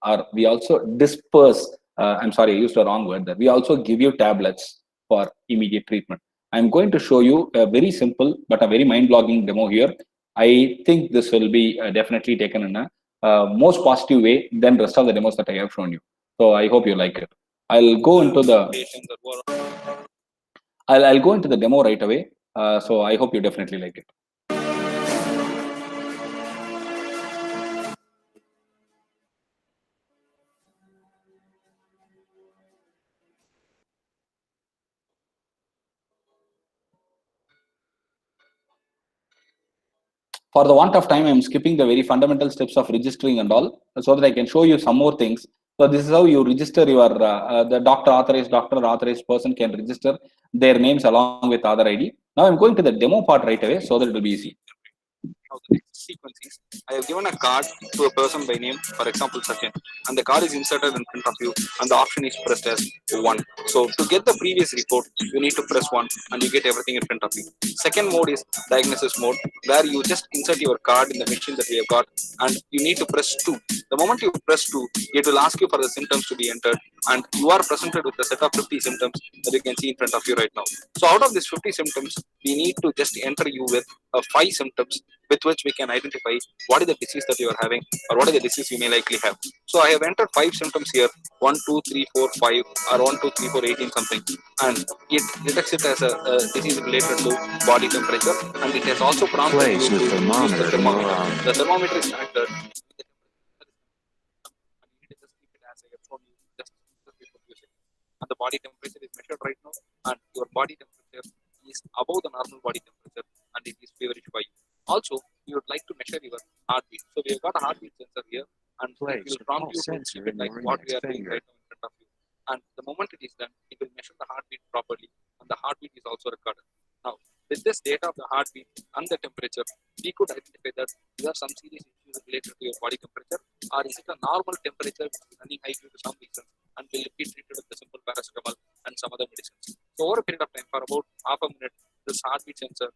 I'm sorry, I used the wrong word there. We also give you tablets for immediate treatment. I'm going to show you a very simple but a very mind-blogging demo here. I think this will be definitely taken in a most positive way than the rest of the demos that I have shown you. So I hope you like it. I'll go into the demo right away. So I hope you definitely like it. For the want of time, I'm skipping the very fundamental steps of registering and all, so that I can show you some more things. So this is how you register your the doctor authorized person can register their names along with Aadhaar ID. Now I'm going to the demo part right away so that it will be easy. Now the next sequence is, I have given a card to a person by name, for example Sachin, and the card is inserted in front of you, and the option is pressed as 1. So to get the previous report, you need to press 1, and you get everything in front of you. Second mode is diagnosis mode, where you just insert your card in the machine that we have got, and you need to press 2. The moment you press 2, it will ask you for the symptoms to be entered, and you are presented with a set of 50 symptoms that you can see in front of you right now. So out of these 50 symptoms, we need to just enter you with 5 symptoms with which we can identify what is the disease that you are having, or what is the disease you may likely have. So I have entered 5 symptoms here, 1, 2, 3, 4, 5, or 1, 2, 3, 4, 18 something, and it detects it as a disease related to body temperature, and it has also prompted you to use the thermometer. The thermometer is connected. You need to just keep it as a phone, just before using. And the body temperature is measured right now, and your body temperature is above the normal body temperature, and it is feverish by you. Also, we would like to measure your heartbeat. So we have got a heartbeat sensor here, and it will prompt you to keep it like what we are doing right now in front of you. And the moment it is done, it will measure the heartbeat properly, and the heartbeat is also recorded. Now, with this data of the heartbeat and the temperature, we could identify that there are some serious issues related to your body temperature, or is it a normal temperature which is running high due to some reason, and will it be treated with the simple paracetamol and some other medicines. So over a period of time, for about half a minute, this heartbeat sensor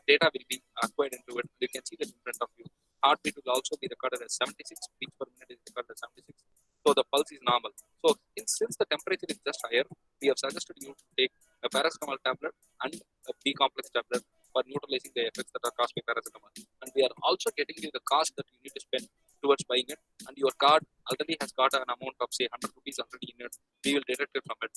data will be acquired into it. You can see that in front of you. Heartbeat will also be recorded as 76, beats per minute is recorded as 76. So the pulse is normal. So since the temperature is just higher, we have suggested you to take a paracetamol tablet and a B complex tablet for neutralizing the effects that are caused by paracetamol. And we are also getting you the cost that you need to spend towards buying it. And your card already has got an amount of say 100 rupees already in it. We will deduct it from it.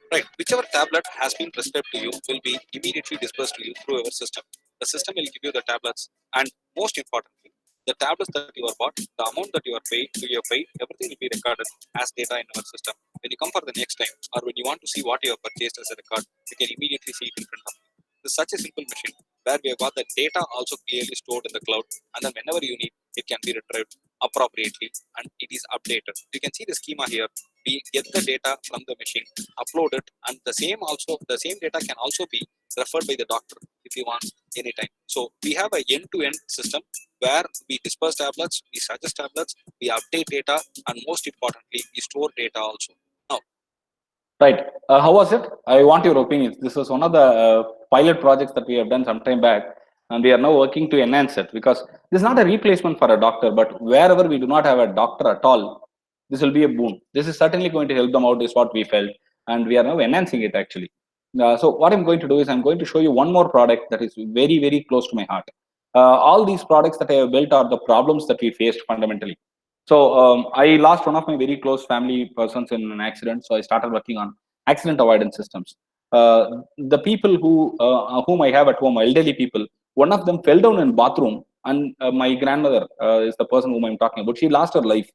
Right, whichever tablet has been prescribed to you will be immediately dispersed to you through our system. The system will give you the tablets, and most importantly, the tablets that you are bought, the amount that you are paid, everything will be recorded as data in our system. When you come for the next time, or when you want to see what you have purchased as a record, you can immediately see it in front of you. It's such a simple machine where we have got the data also clearly stored in the cloud, and then whenever you need, it can be retrieved appropriately and it is updated. You can see the schema here. We get the data from the machine, upload it, and the same data can also be referred by the doctor if he wants anytime. So we have a end-to-end system where we disperse tablets, we suggest tablets, we update data, and most importantly, we store data also. Now, right. How was it? I want your opinions. This was one of the pilot projects that we have done some time back, and we are now working to enhance it, because this is not a replacement for a doctor, but wherever we do not have a doctor at all, this will be a boon. This is certainly going to help them out, is what we felt, and we are now enhancing it actually. So what I'm going to do is I'm going to show you one more product that is very, very close to my heart. All these products that I have built are the problems that we faced fundamentally. So I lost one of my very close family persons in an accident. So I started working on accident avoidance systems. The people whom I have at home, elderly people, one of them fell down in bathroom, and my grandmother is the person whom I'm talking about. She lost her life.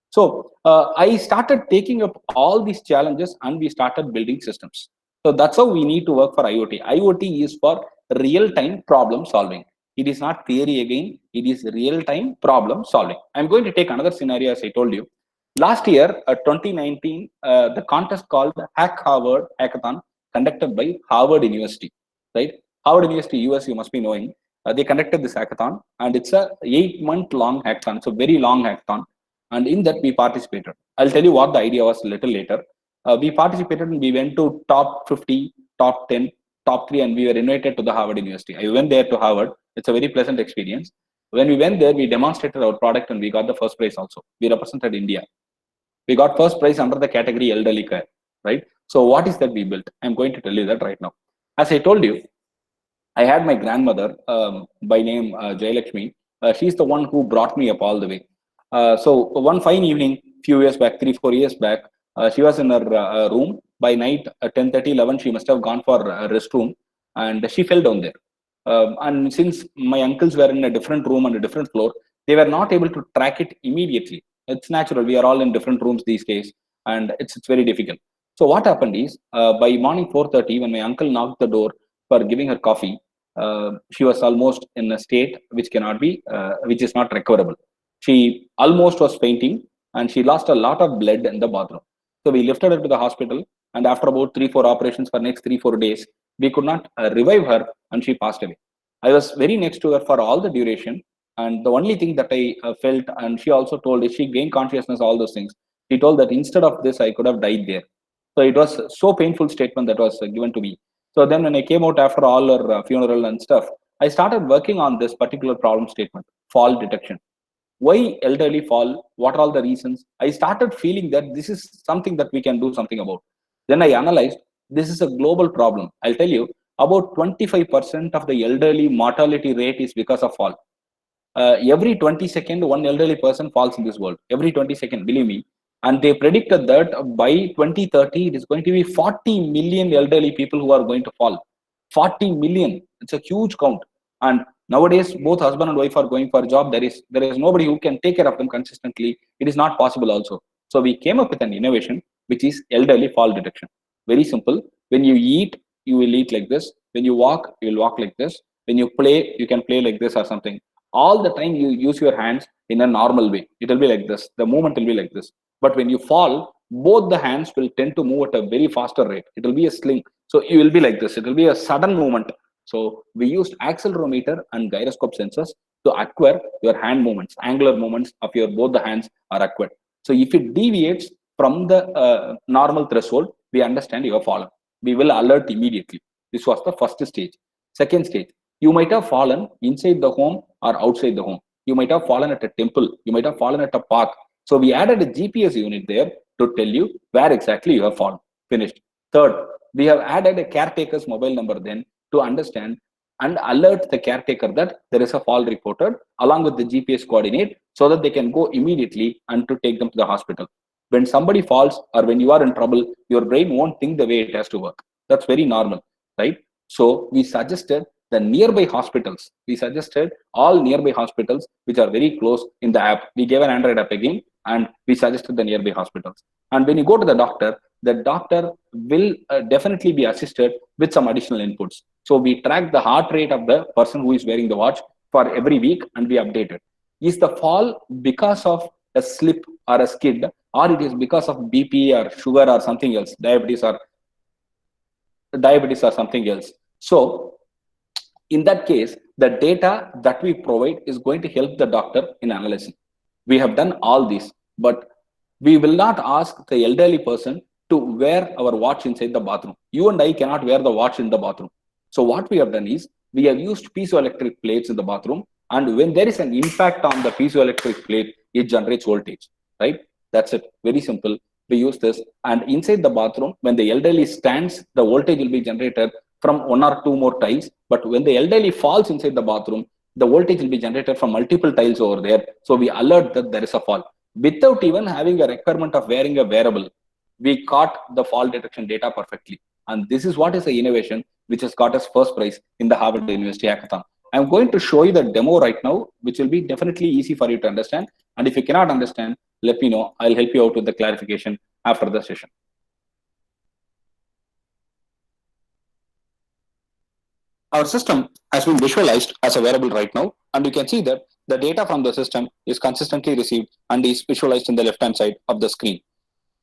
So I started taking up all these challenges, and we started building systems. So that's how we need to work for IoT. IoT is for real-time problem solving. It is not theory again. It is real-time problem solving. I'm going to take another scenario, as I told you. Last year, 2019, the contest called Hack Harvard Hackathon, conducted by Harvard University, right? Harvard University, US, you must be knowing. They conducted this hackathon, and it's a 8-month-long hackathon. It's a very long hackathon, and in that we participated. I'll tell you what the idea was a little later. We participated, and we went to top 50, top 10, top 3, and we were invited to the Harvard University. I went there to Harvard. It's a very pleasant experience. When we went there, we demonstrated our product, and we got the first prize also. We represented India. We got first prize under the category elderly care, right? So what is that we built? I'm going to tell you that right now. As I told you, I had my grandmother by name Jayalakshmi. She's the one who brought me up all the way. So one fine evening, few years back, 3-4 years back, she was in her room. By night, 10:30, 11, she must have gone for a restroom, and she fell down there. And since my uncles were in a different room on a different floor, they were not able to track it immediately. It's natural. We are all in different rooms these days. and it's very difficult. So what happened is, by morning 4:30, when my uncle knocked the door for giving her coffee, she was almost in a state which cannot be, which is not recoverable. She almost was fainting, and she lost a lot of blood in the bathroom. So we lifted her to the hospital, and after about 3-4 operations for next 3-4 days, we could not revive her, and she passed away. I was very next to her for all the duration, and the only thing that I felt, and she also told, is she gained consciousness, all those things. She told that instead of this, I could have died there. So it was so painful statement that was given to me. So then when I came out after all her funeral and stuff, I started working on this particular problem statement, fall detection. Why elderly fall? What are all the reasons? I started feeling that this is something that we can do something about. Then I analyzed, this is a global problem. I'll tell you, about 25% of the elderly mortality rate is because of fall. Every 20 seconds, one elderly person falls in this world. Every 20 seconds, believe me. And they predicted that by 2030, it is going to be 40 million elderly people who are going to fall. 40 million. It's a huge count. And nowadays, both husband and wife are going for a job. There is nobody who can take care of them consistently. It is not possible also. So we came up with an innovation, which is elderly fall detection. Very simple. When you eat, you will eat like this. When you walk, you will walk like this. When you play, you can play like this or something. All the time you use your hands in a normal way. It will be like this. The movement will be like this. But when you fall, both the hands will tend to move at a very faster rate. It will be a sling. So you will be like this. It will be a sudden movement. So we used accelerometer and gyroscope sensors to acquire your hand movements, angular movements of your both the hands are acquired. So if it deviates from the normal threshold, we understand you have fallen. We will alert immediately. This was the first stage. Second stage, you might have fallen inside the home or outside the home. You might have fallen at a temple. You might have fallen at a park. So we added a GPS unit there to tell you where exactly you have fallen. Finished. Third, we have added a caretaker's mobile number then to understand and alert the caretaker that there is a fall reported along with the GPS coordinate so that they can go immediately and to take them to the hospital. When somebody falls or when you are in trouble, your brain won't think the way it has to work. That's very normal, right? So we suggested the nearby hospitals. We suggested all nearby hospitals which are very close in the app. We gave an Android app again, and we suggested the nearby hospitals. And when you go to the doctor will definitely be assisted with some additional inputs. So we track the heart rate of the person who is wearing the watch for every week, and we update it. Is the fall because of a slip or a skid, or it is because of BP or sugar or something else, diabetes or something else? So in that case, the data that we provide is going to help the doctor in analyzing. We have done all this, but we will not ask the elderly person to wear our watch inside the bathroom. You and I cannot wear the watch in the bathroom. So what we have done is, we have used piezoelectric plates in the bathroom, and when there is an impact on the piezoelectric plate, it generates voltage, right? That's it. Very simple. We use this, and inside the bathroom, when the elderly stands, the voltage will be generated from one or two more tiles. But when the elderly falls inside the bathroom, the voltage will be generated from multiple tiles over there. So we alert that there is a fall. Without even having a requirement of wearing a wearable, we caught the fall detection data perfectly. And this is what is the innovation which has got us first prize in the Harvard University Hackathon. I'm going to show you the demo right now, which will be definitely easy for you to understand. And if you cannot understand, let me know. I'll help you out with the clarification after the session. Our system has been visualized as a wearable right now, and you can see that the data from the system is consistently received and is visualized in the left-hand side of the screen.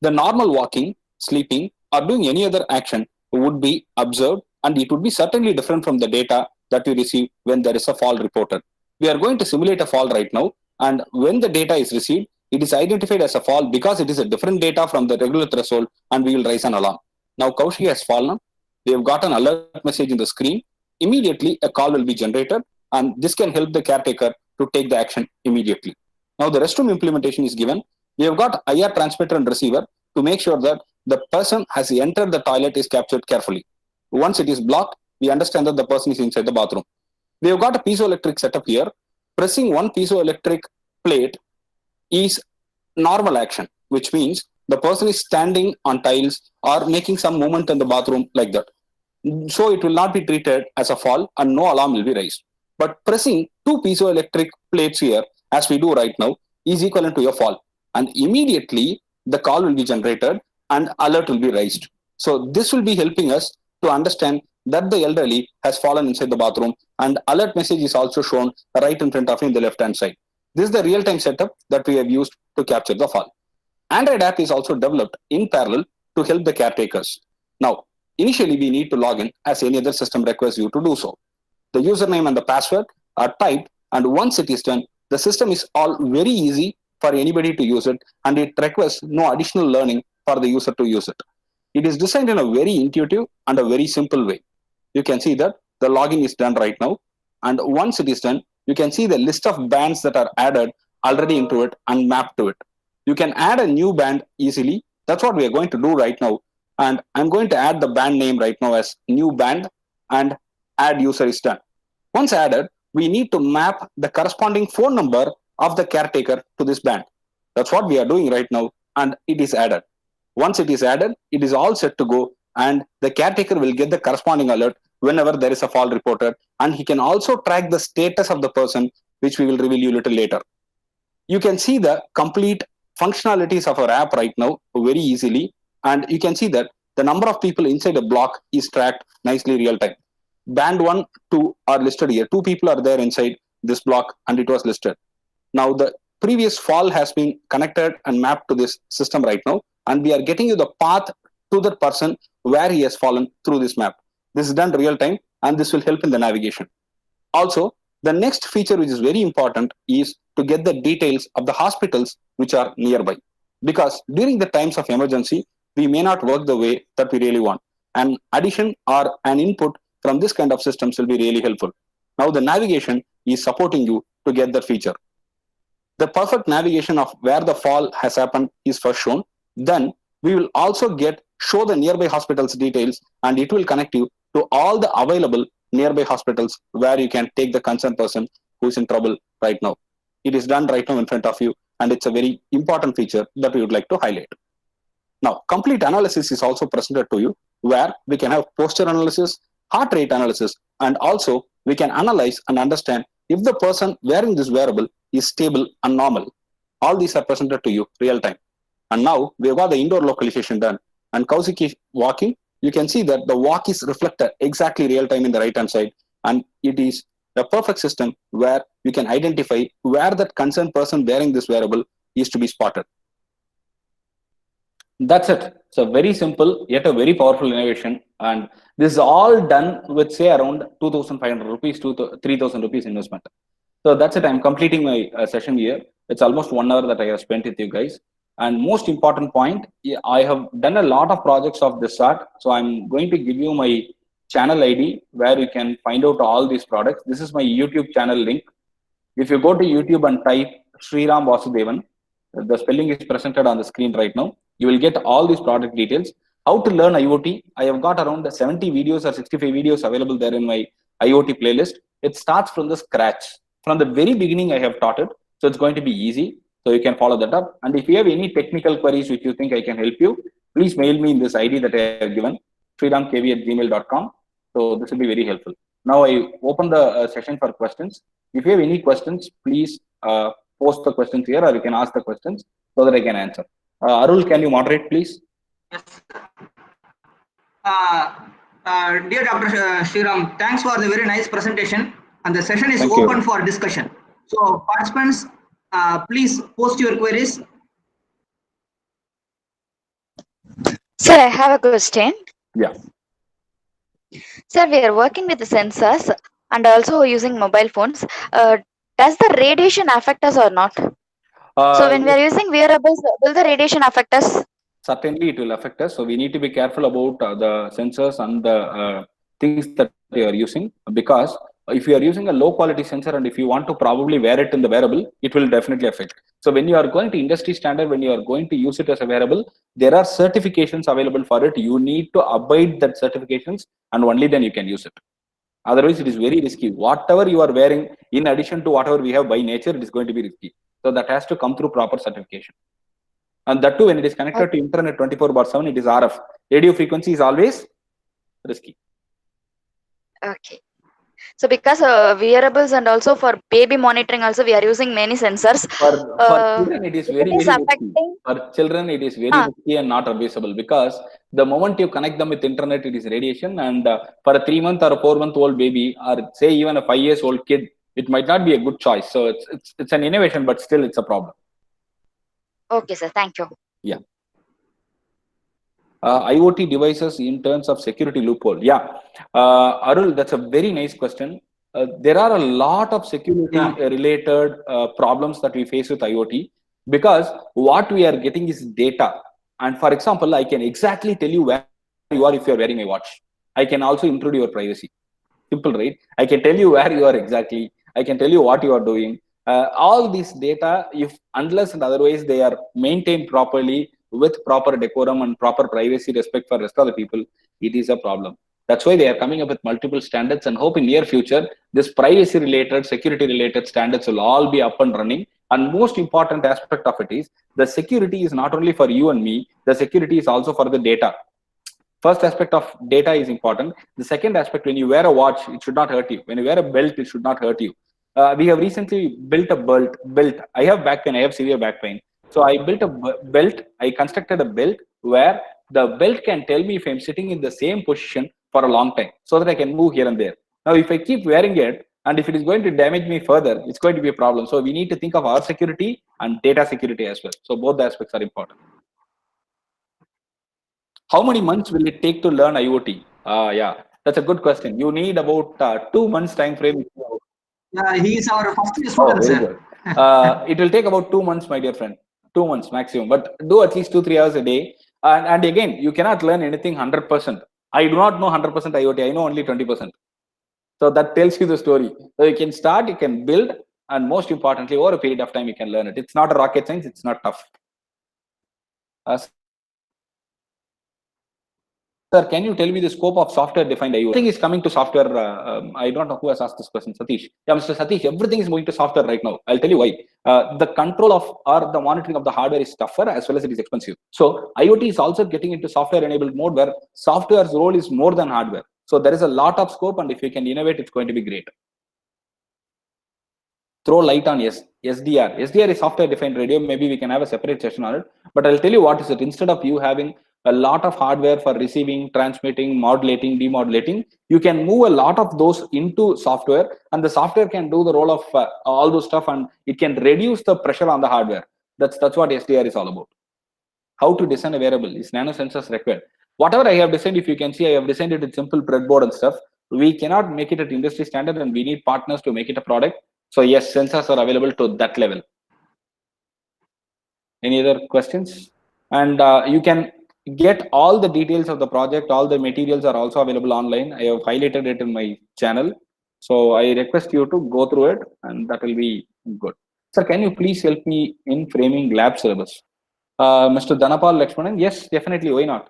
The normal walking, sleeping, or doing any other action would be observed, and it would be certainly different from the data that we receive when there is a fall reported. We are going to simulate a fall right now, and when the data is received, it is identified as a fall because it is a different data from the regular threshold, and we will raise an alarm. Now Kaushik has fallen. We have got an alert message in the screen. Immediately a call will be generated, and this can help the caretaker to take the action immediately. Now the restroom implementation is given. We have got IR transmitter and receiver to make sure that the person has entered the toilet is captured carefully. Once it is blocked, we understand that the person is inside the bathroom. We have got a piezoelectric setup here. Pressing one piezoelectric plate is normal action, which means the person is standing on tiles or making some movement in the bathroom like that. So it will not be treated as a fall and no alarm will be raised. But pressing two piezoelectric plates here, as we do right now, is equivalent to a fall. And immediately the call will be generated and alert will be raised. So this will be helping us to understand that the elderly has fallen inside the bathroom, and alert message is also shown right in front of him in the left hand side. This is the real-time setup that we have used to capture the fall. Android app is also developed in parallel to help the caretakers. Now, initially we need to log in as any other system requires you to do so. The username and the password are typed, and once it is done, the system is all very easy for anybody to use it, and it requires no additional learning for the user to use it. It is designed in a very intuitive and a very simple way. You can see that the login is done right now, and once it is done, you can see the list of bands that are added already into it and mapped to it. You can add a new band easily. That's what we are going to do right now. And I'm going to add the band name right now as new band, and add user is done. Once added, we need to map the corresponding phone number of the caretaker to this band. That's what we are doing right now, and it is added. Once it is added, it is all set to go, and the caretaker will get the corresponding alert whenever there is a fall reported, and he can also track the status of the person, which we will reveal you a little later. You can see the complete functionalities of our app right now very easily, and you can see that the number of people inside a block is tracked nicely real time. Band 1, 2 are listed here. 2 people are there inside this block, and it was listed. Now the previous fall has been connected and mapped to this system right now, and we are getting you the path to that person where he has fallen through this map. This is done real time, and this will help in the navigation. Also, the next feature which is very important is to get the details of the hospitals which are nearby. Because during the times of emergency, we may not work the way that we really want. An addition or an input from this kind of systems will be really helpful. Now the navigation is supporting you to get that feature. The perfect navigation of where the fall has happened is first shown. Then we will also show the nearby hospitals details, and it will connect you to all the available nearby hospitals where you can take the concerned person who is in trouble right now. It is done right now in front of you, and it's a very important feature that we would like to highlight. Now, complete analysis is also presented to you, where we can have posture analysis, heart rate analysis, and also we can analyze and understand if the person wearing this wearable is stable and normal. All these are presented to you real time. And now we have got the indoor localization done, and Kaushik is walking. You can see that the walk is reflected exactly real time in the right hand side, and it is a perfect system where you can identify where that concerned person wearing this wearable is to be spotted. That's it. It's a very simple yet a very powerful innovation, and this is all done with say around 2,500 rupees to 3,000 rupees investment. So that's it. I'm completing my session here. It's almost 1 hour that I have spent with you guys. And most important point, I have done a lot of projects of this sort. So I'm going to give you my channel ID where you can find out all these products. This is my YouTube channel link. If you go to YouTube and type Sriram Vasudevan, the spelling is presented on the screen right now. You will get all these product details. How to learn IoT. I have got around 70 videos or 65 videos available there in my IoT playlist. It starts from the scratch. From the very beginning, I have taught it. So it's going to be easy. So you can follow that up. And if you have any technical queries which you think I can help you, please mail me in this ID that I have given, sriramkv@gmail.com. So this will be very helpful. Now I open the session for questions. If you have any questions, please post the questions here, or you can ask the questions so that I can answer. Arul, can you moderate, please? Yes, sir. Dear Dr. Sriram, thanks for the very nice presentation, and the session is Thank you. open for discussion. So participants, please post your queries. Sir, I have a question. Yeah. Sir, we are working with the sensors and also using mobile phones. Does the radiation affect us or not? So when we are using wearables, will the radiation affect us? Certainly, it will affect us. So we need to be careful about the sensors and the things that we are using, because if you are using a low quality sensor and if you want to probably wear it in the wearable, it will definitely affect. So when you are going to industry standard, when you are going to use it as a wearable, there are certifications available for it. You need to abide that certifications, and only then you can use it. Otherwise, it is very risky. Whatever you are wearing, in addition to whatever we have by nature, it is going to be risky. So that has to come through proper certification. And that too, when it is connected to internet 24/7, it is RF. Radio frequency is always risky. Okay. So because wearables and also for baby monitoring also we are using many sensors. For children, it is If very, it is very risky. affecting, For children, it is very ah, risky and not advisable because the moment you connect them with internet, it is radiation. And for a 3 month or a 4 month old baby, or say even a 5 years old kid, it might not be a good choice. So it's an innovation, but still it's a problem. okay, sir. Thank you. Yeah. IoT devices in terms of security loophole. Yeah, Arul, that's a very nice question. There are a lot of security Yeah. related problems that we face with IoT because what we are getting is data. And for example, I can exactly tell you where you are if you are wearing my watch. I can also intrude your privacy. Simple, right? I can tell you where you are exactly. I can tell you what you are doing. All this data, if unless and otherwise they are maintained properly with proper decorum and proper privacy respect for rest of the people, it is a problem. That's why they are coming up with multiple standards and hope in near future this privacy related, security related standards will all be up and running. And most important aspect of it is the security is not only for you and me, the security is also for the data. First aspect of data is important. The second aspect, when you wear a watch, it should not hurt you. When you wear a belt, it should not hurt you. We have recently built a belt. I have back pain. I have severe back pain. So I built a belt. I constructed a belt where the belt can tell me if I'm sitting in the same position for a long time so that I can move here and there. Now, if I keep wearing it and if it is going to damage me further, it's going to be a problem. So we need to think of our security and data security as well. So both the aspects are important. How many months will it take to learn IoT? Yeah, that's a good question. You need about 2 months time frame. Yeah, he is our first year Oh, student, very sir. good. It will take about 2 months, my dear friend. 2 months maximum, but do at least 2-3 hours a day. And again, you cannot learn anything 100%. I do not know 100% IoT. I know only 20%. So that tells you the story. So you can start, you can build, and most importantly, over a period of time, you can learn it. It's not a rocket science. It's not tough. Sir, can you tell me the scope of software-defined IoT? Everything is coming to software. I don't know who has asked this question. Satish. Yeah, Mr. Satish. Everything is moving to software right now. I'll tell you why. The control of or the monitoring of the hardware is tougher as well as it is expensive. So IoT is also getting into software-enabled mode where software's role is more than hardware. So there is a lot of scope, and if you can innovate, it's going to be great. Throw light on SDR. SDR is software defined radio. Maybe we can have a separate session on it. But I'll tell you what is it. Instead of you having a lot of hardware for receiving, transmitting, modulating, demodulating, you can move a lot of those into software, and the software can do the role of all those stuff, and it can reduce the pressure on the hardware. That's what SDR is all about. How to design a wearable is nano sensors required. Whatever I have designed, if you can see, I have designed it with simple breadboard and stuff. We cannot make it at industry standard, and we need partners to make it a product. So yes, sensors are available to that level. Any other questions? And you can get all the details of the project. All the materials are also available online. I have highlighted it in my channel. So I request you to go through it, and that will be good. Sir, can you please help me in framing lab syllabus? Mr. Dhanapal Lakshmanan, yes, definitely. Why not?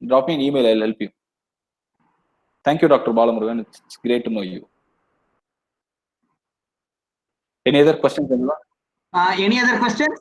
Drop me an email. I'll help you. Thank you, Dr. Balamurugan. It's great to know you. Any other questions, anyone? Any other questions?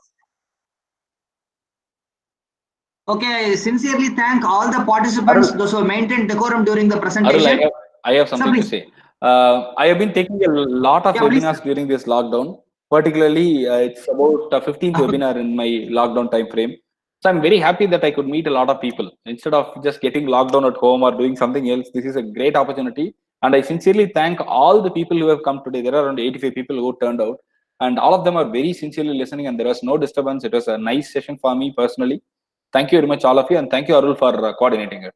Okay, I sincerely thank all the participants, Arul, those who maintained decorum during the Arul, presentation. I have Sir, something to please. say. I have been taking a lot of Yeah, please, webinars sir. during this lockdown. Particularly, it's about 15th webinar in my lockdown time frame. So I'm very happy that I could meet a lot of people instead of just getting locked down at home or doing something else. This is a great opportunity, and I sincerely thank all the people who have come today. There are around 85 people who turned out, and all of them are very sincerely listening. And there was no disturbance. It was a nice session for me personally. Thank you very much, all of you, and thank you, Arul, for coordinating it.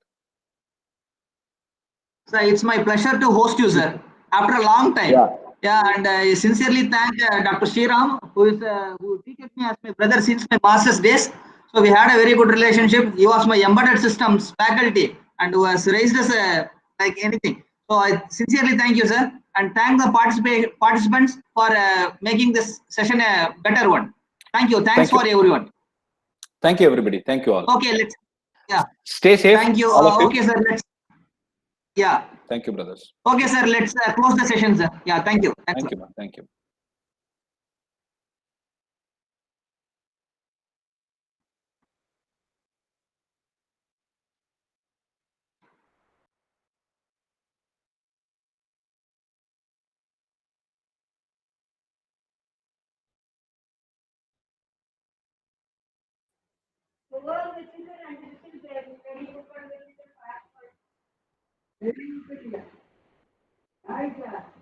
Sir, it's my pleasure to host you, sir, after a long time. Yeah. Yeah, and I sincerely thank Dr. Sriram, who teaches me as my brother since my master's days. So we had a very good relationship. He was my embedded systems faculty and was raised as a like anything. So I sincerely thank you, sir, and thank the participants for making this session a better one. Thank you. Thanks Thank you. for everyone. Thank you, everybody. Thank you all. Okay, let's. Yeah. Stay safe, Thank you. all of you. Okay, sir. Let's. Yeah. Thank you, brothers. Okay, sir. Let's close the session, sir. Yeah. Thank you. Thanks. Thank you, man. Thank you. Very good.